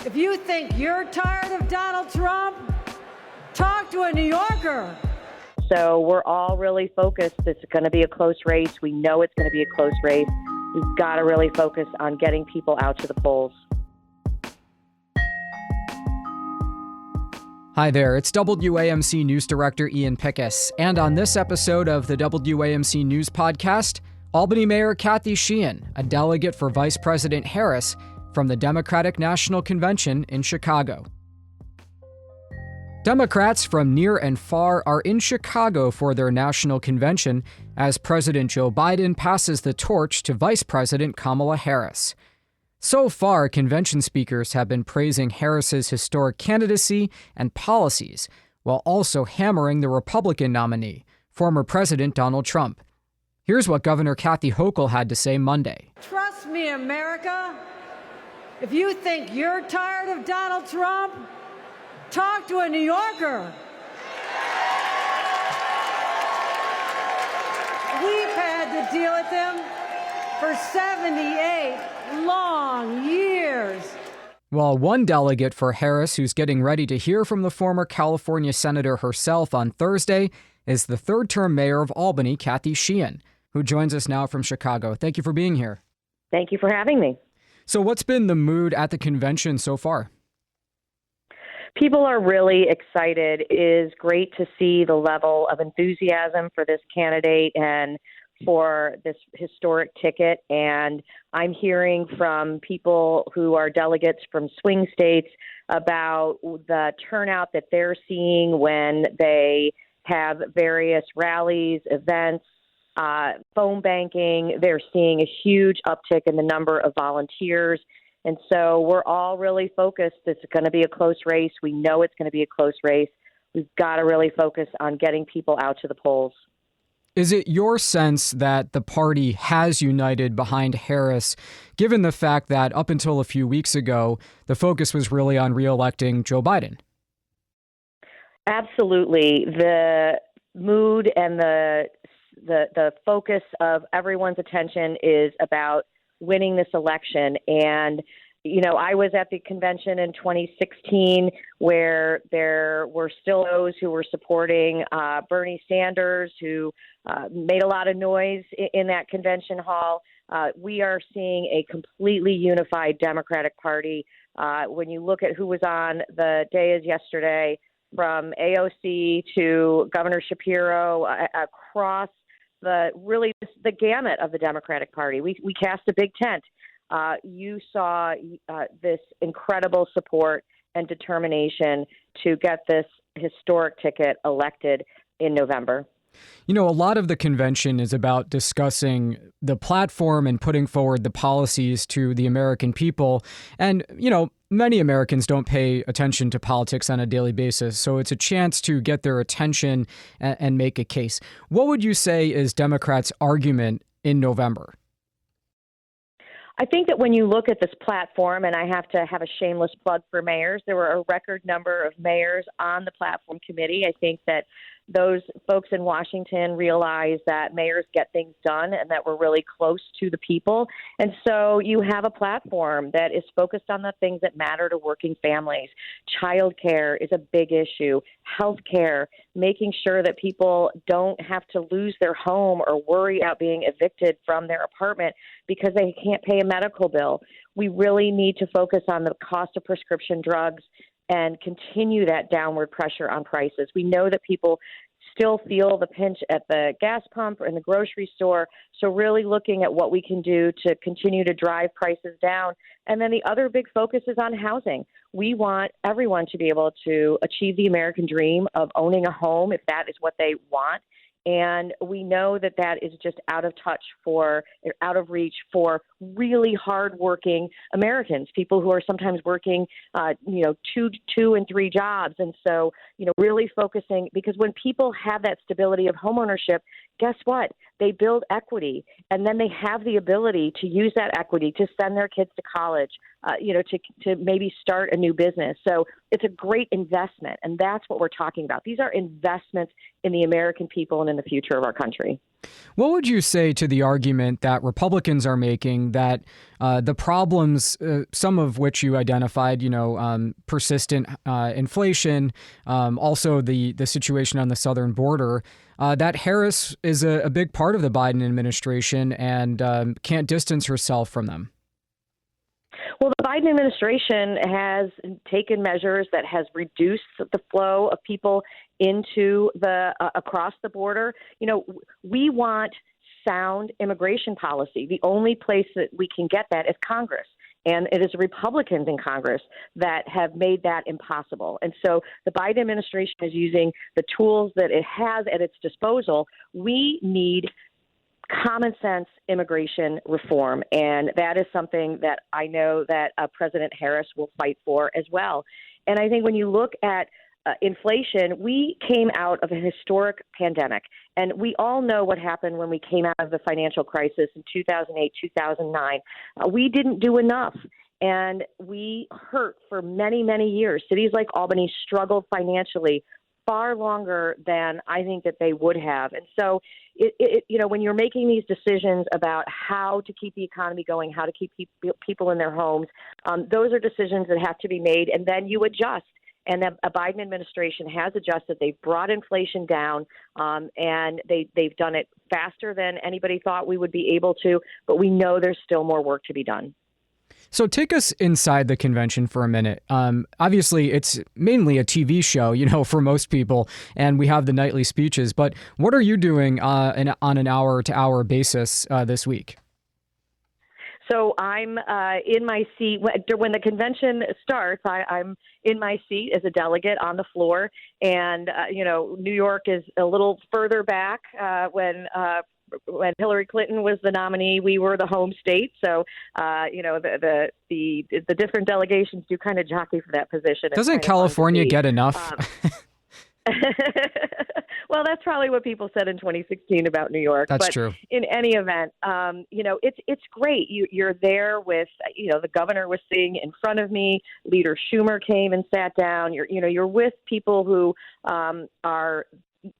If you think you're tired of Donald Trump, talk to a New Yorker. So we're all really focused. It's going to be a close race. We know it's going to be a close race. We've got to really focus on getting people out to the polls. Hi there, it's WAMC News Director Ian Pickus, and on this episode of the WAMC News Podcast, Albany Mayor Kathy Sheehan, a delegate for Vice President Harris from the Democratic National Convention in Chicago. Democrats from near and far are in Chicago for their national convention as President Joe Biden passes the torch to Vice President Kamala Harris. So far, convention speakers have been praising Harris's historic candidacy and policies, while also hammering the Republican nominee, former President Donald Trump. Here's what Governor Kathy Hochul had to say Monday. Trust me, America. If you think you're tired of Donald Trump, talk to a New Yorker. We've had to deal with him for 78 long years. While one delegate for Harris who's getting ready to hear from the former California senator herself on Thursday is the third-term mayor of Albany, Kathy Sheehan, who joins us now from Chicago. Thank you for being here. Thank you for having me. So what's been the mood at the convention so far? People are really excited. It is great to see the level of enthusiasm for this candidate and for this historic ticket. And I'm hearing from people who are delegates from swing states about the turnout that they're seeing when they have various rallies, events, phone banking. They're seeing a huge uptick in the number of volunteers. And so we're all really focused. It's going to be a close race. We know it's going to be a close race. We've got to really focus on getting people out to the polls. Is it your sense that the party has united behind Harris, given the fact that up until a few weeks ago, the focus was really on reelecting Joe Biden? Absolutely. The mood and the focus of everyone's attention is about winning this election. And, you know, I was at the convention in 2016 where there were still those who were supporting Bernie Sanders, who made a lot of noise in that convention hall. We are seeing a completely unified Democratic Party. When you look at who was on the dais yesterday, from AOC to Governor Shapiro, across the gamut of the Democratic Party. We cast a big tent. You saw this incredible support and determination to get this historic ticket elected in November. You know, a lot of the convention is about discussing the platform and putting forward the policies to the American people. And, you know, many Americans don't pay attention to politics on a daily basis. So it's a chance to get their attention and make a case. What would you say is Democrats' argument in November? I think that when you look at this platform, and I have to have a shameless plug for mayors, there were a record number of mayors on the platform committee. I think that those folks in Washington realize that mayors get things done and that we're really close to the people. And so you have a platform that is focused on the things that matter to working families. Childcare is a big issue. Healthcare, making sure that people don't have to lose their home or worry about being evicted from their apartment because they can't pay a medical bill. We really need to focus on the cost of prescription drugs and continue that downward pressure on prices. We know that people still feel the pinch at the gas pump or in the grocery store. So really looking at what we can do to continue to drive prices down. And then the other big focus is on housing. We want everyone to be able to achieve the American dream of owning a home if that is what they want. And we know that that is just out of reach for really hardworking Americans, people who are sometimes working, 2 and 3 jobs. And so, really focusing, because when people have that stability of homeownership, guess what? They build equity, and then they have the ability to use that equity to send their kids to college, to maybe start a new business. So it's a great investment, and that's what we're talking about. These are investments in the American people and in the future of our country. What would you say to the argument that Republicans are making that the problems, some of which you identified, persistent inflation, also the situation on the southern border, that Harris is a big part of the Biden administration and can't distance herself from them? Well, the Biden administration has taken measures that has reduced the flow of people into across the border. We want sound immigration policy. The only place that we can get that is Congress. And it is Republicans in Congress that have made that impossible. And so the Biden administration is using the tools that it has at its disposal. We need common sense immigration reform. And that is something that I know that President Harris will fight for as well. And I think when you look at inflation, we came out of a historic pandemic. And we all know what happened when we came out of the financial crisis in 2008, 2009. We didn't do enough. And we hurt for many, many years. Cities like Albany struggled financially far longer than I think that they would have. And so, when you're making these decisions about how to keep the economy going, how to keep people in their homes, those are decisions that have to be made, and then you adjust. And the Biden administration has adjusted. They've brought inflation down, and they've done it faster than anybody thought we would be able to. But we know there's still more work to be done. So take us inside the convention for a minute. Obviously, it's mainly a TV show, for most people, and we have the nightly speeches. But what are you doing on an hour-to-hour basis this week? So I'm in my seat when the convention starts. I'm in my seat as a delegate on the floor, and New York is a little further back. When Hillary Clinton was the nominee, we were the home state. So the different delegations do kind of jockey for that position. Doesn't California get enough? Well, that's probably what people said in 2016 about New York. That's true. In any event, it's great. You're there with, the governor was sitting in front of me. Leader Schumer came and sat down. You're with people who are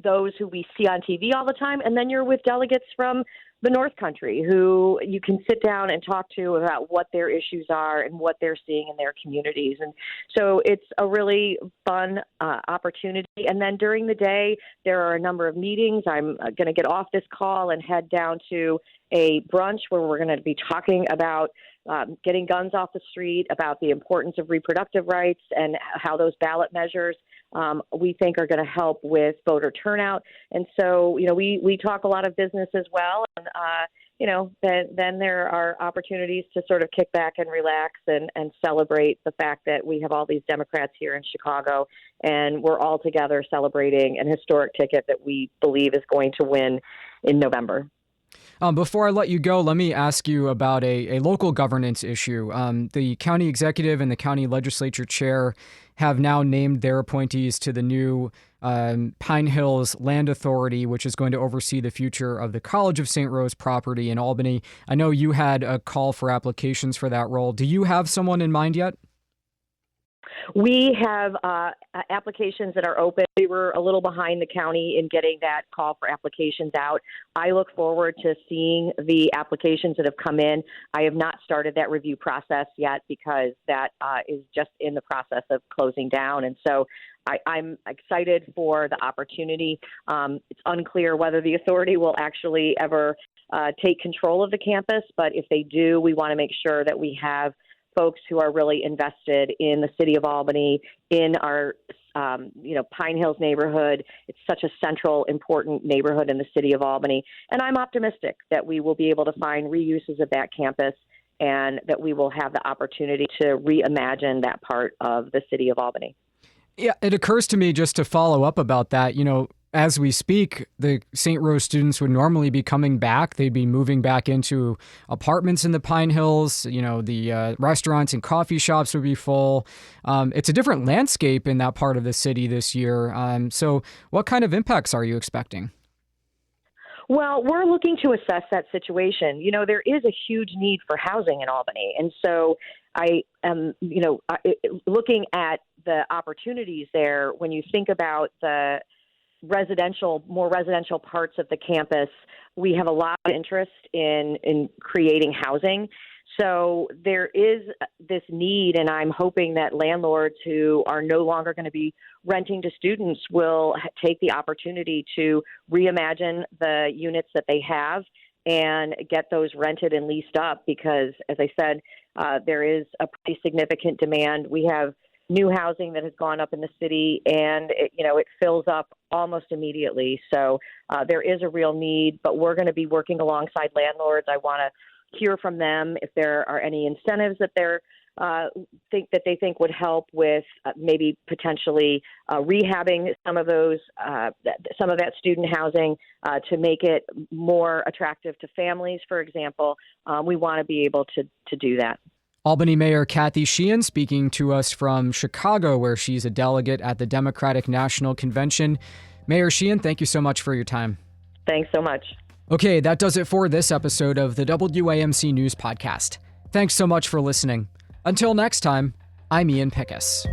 those who we see on TV all the time, and then you're with delegates from the North Country who you can sit down and talk to about what their issues are and what they're seeing in their communities. And so it's a really fun opportunity. And then during the day, there are a number of meetings. I'm going to get off this call and head down to a brunch where we're going to be talking about getting guns off the street, about the importance of reproductive rights and how those ballot measures we think are going to help with voter turnout. And so, we talk a lot of business as well. And, then there are opportunities to sort of kick back and relax and celebrate the fact that we have all these Democrats here in Chicago, and we're all together celebrating an historic ticket that we believe is going to win in November. Before I let you go, let me ask you about a local governance issue. The county executive and the county legislature chair have now named their appointees to the new Pine Hills Land Authority, which is going to oversee the future of the College of St. Rose property in Albany. I know you had a call for applications for that role. Do you have someone in mind yet? We have applications that are open. We were a little behind the county in getting that call for applications out. I look forward to seeing the applications that have come in. I have not started that review process yet because that is just in the process of closing down. And so I'm excited for the opportunity. It's unclear whether the authority will actually ever take control of the campus, but if they do, we want to make sure that we have folks who are really invested in the city of Albany, in our, Pine Hills neighborhood. It's such a central, important neighborhood in the city of Albany. And I'm optimistic that we will be able to find reuses of that campus and that we will have the opportunity to reimagine that part of the city of Albany. Yeah, it occurs to me just to follow up about that, as we speak, the St. Rose students would normally be coming back. They'd be moving back into apartments in the Pine Hills. The restaurants and coffee shops would be full. It's a different landscape in that part of the city this year. So what kind of impacts are you expecting? Well, we're looking to assess that situation. There is a huge need for housing in Albany. And so I am, looking at the opportunities there. When you think about the more residential parts of the campus, we have a lot of interest in creating housing. So there is this need, and I'm hoping that landlords who are no longer going to be renting to students will take the opportunity to reimagine the units that they have and get those rented and leased up because, as I said, there is a pretty significant demand. We have new housing that has gone up in the city, and it fills up almost immediately. So there is a real need, but we're going to be working alongside landlords. I want to hear from them if there are any incentives that they think would help with maybe potentially rehabbing some of that student housing to make it more attractive to families, for example. We want to be able to do that. Albany Mayor Kathy Sheehan speaking to us from Chicago, where she's a delegate at the Democratic National Convention. Mayor Sheehan, thank you so much for your time. Thanks so much. Okay, that does it for this episode of the WAMC News Podcast. Thanks so much for listening. Until next time, I'm Ian Pickus.